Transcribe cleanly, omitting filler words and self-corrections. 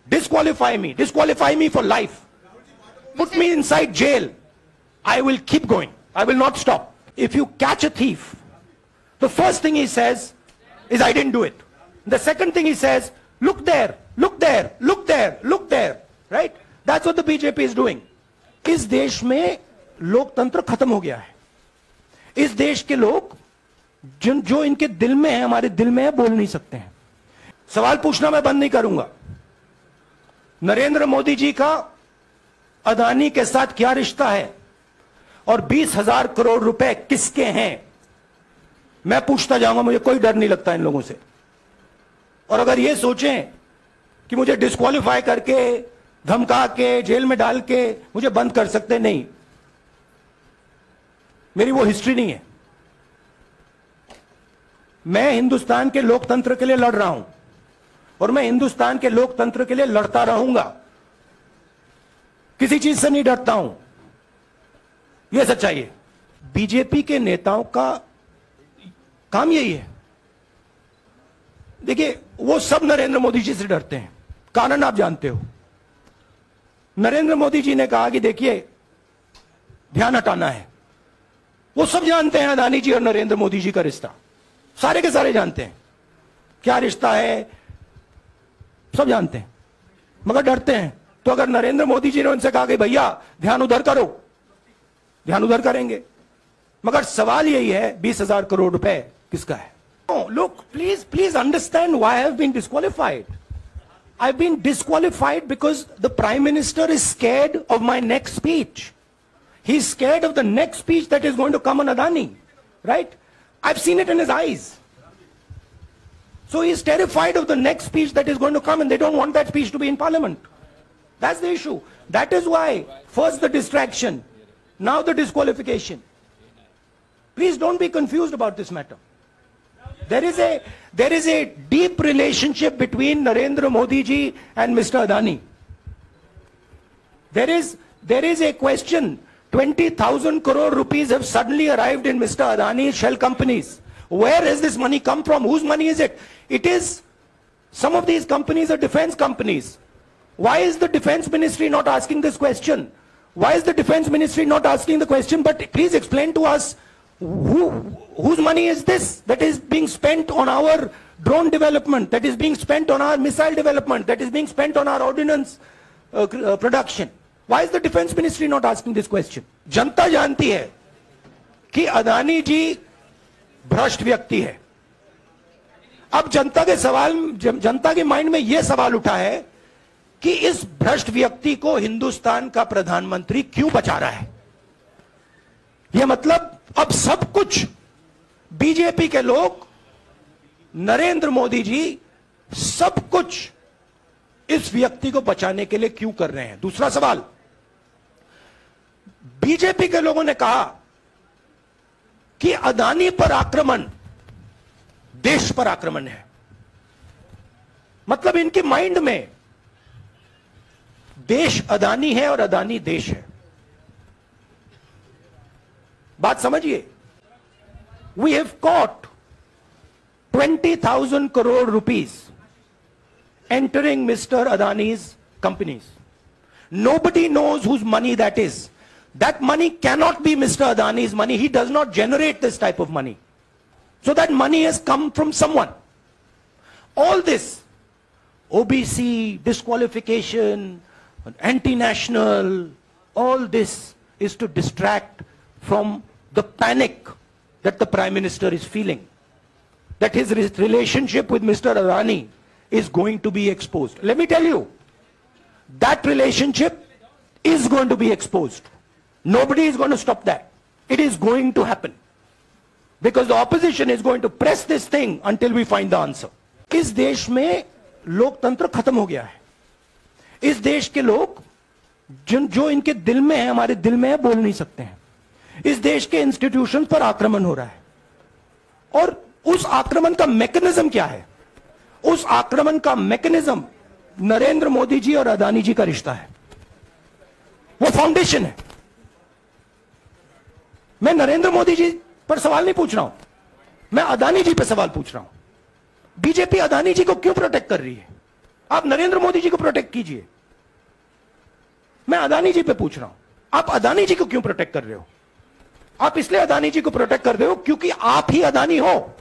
disqualify me for life, put me inside jail, I will keep going. I will not stop. If you catch a thief, the first thing he says is, I didn't do it. The second thing he says, look there, look there, look there, look there, right? That's what the BJP is doing. इस देश में लोकतंत्र खत्म हो गया है. इस देश के लोग जो इनके दिल में है, हमारे दिल में है, बोल नहीं सकते हैं. सवाल पूछना मैं बंद नहीं करूंगा. नरेंद्र मोदी जी का अदानी के साथ क्या रिश्ता है और 20,000 करोड़ रुपए किसके हैं, मैं पूछता जाऊंगा. मुझे कोई डर नहीं लगता इन लोगों से. और अगर ये सोचें कि मुझे डिस्क्वालीफाई करके, धमका के, जेल में डाल के मुझे बंद कर सकते, नहीं, मेरी वो हिस्ट्री नहीं है. मैं हिंदुस्तान के लोकतंत्र के लिए लड़ रहा हूं और मैं हिंदुस्तान के लोकतंत्र के लिए लड़ता रहूंगा. किसी चीज से नहीं डरता हूं. यह सच्चाई है. बीजेपी के नेताओं का काम यही है. देखिए, वो सब नरेंद्र मोदी जी से डरते हैं. कारण आप जानते हो. नरेंद्र मोदी जी ने कहा कि देखिए, ध्यान हटाना है. वो सब जानते हैं अदानी जी और नरेंद्र मोदी जी का रिश्ता. सारे के सारे जानते हैं क्या रिश्ता है, सब जानते हैं, मगर डरते हैं. तो अगर नरेंद्र मोदी जी ने उनसे कहा कि भैया ध्यान उधर करो, ध्यान उधर करेंगे. मगर सवाल यही है, 20,000 करोड़ रुपए किसका है? Look, please understand why I have been disqualified. I've been disqualified because the Prime Minister is scared of my next speech. He's scared of the next speech that is going to come on Adani, right? I've seen it in his eyes. So he's terrified of the next speech that is going to come, and they don't want that speech to be in Parliament. That's the issue. That is why first the distraction, now the disqualification. Please don't be confused about this matter. There is a deep relationship between Narendra Modi ji and Mr. Adani. There is a question. 20,000 crore rupees have suddenly arrived in Mr. Adani's shell companies. Where has this money come from? Whose money is it? It is, some of these companies are defense companies. Why is the defense ministry not asking this question? Why is the defense ministry not asking the question, but please explain to us, whose money is this that is being spent on our drone development, that is being spent on our missile development, that is being spent on our ordnance production? Why is the defense ministry not asking this question? जनता जानती है कि अदानी जी भ्रष्ट व्यक्ति है. अब जनता के mind में यह सवाल उठा है कि इस भ्रष्ट व्यक्ति को हिंदुस्तान का प्रधानमंत्री क्यों बचा रहा है. यह मतलब अब सब कुछ बीजेपी के लोग, नरेंद्र मोदी जी, सब कुछ इस व्यक्ति को बचाने के लिए क्यों कर रहे हैं. दूसरा सवाल, बीजेपी के लोगों ने कहा कि अदानी पर आक्रमण देश पर आक्रमण है. मतलब इनके माइंड में देश अदानी है और अदानी देश है. बात समझिए. We have caught 20,000 crore rupees entering Mr. Adani's companies. Nobody knows whose money that is. That money cannot be Mr. Adani's money. He does not generate this type of money. So that money has come from someone. All this, OBC, disqualification, anti-national, all this is to distract from the panic that the Prime Minister is feeling, that his relationship with Mr. Adani is going to be exposed. Let me tell you, that relationship is going to be exposed. Nobody is going to stop that. It is going to happen. Because the opposition is going to press this thing until we find the answer. इस देश में लोकतंत्र खत्म हो गया है. इस देश के लोग जो इनके दिल में है, हमारे दिल में है, बोल नहीं सकते हैं. इस देश के इंस्टीट्यूशन पर आक्रमण हो रहा है. और उस आक्रमण का मैकेनिज्म क्या है? उस आक्रमण का मैकेनिज्म नरेंद्र मोदी जी और अदानी जी का रिश्ता है. वो फाउंडेशन है. मैं नरेंद्र मोदी जी पर सवाल नहीं पूछ रहा हूं, मैं अदानी जी पर सवाल पूछ रहा हूं. बीजेपी अदानी जी को क्यों प्रोटेक्ट कर रही है? आप नरेंद्र मोदी जी को प्रोटेक्ट कीजिए। मैं अदानी जी पे पूछ रहा हूं, आप अदानी जी को क्यों प्रोटेक्ट कर रहे हो? आप इसलिए अदानी जी को प्रोटेक्ट कर रहे हो क्योंकि आप ही अदानी हो।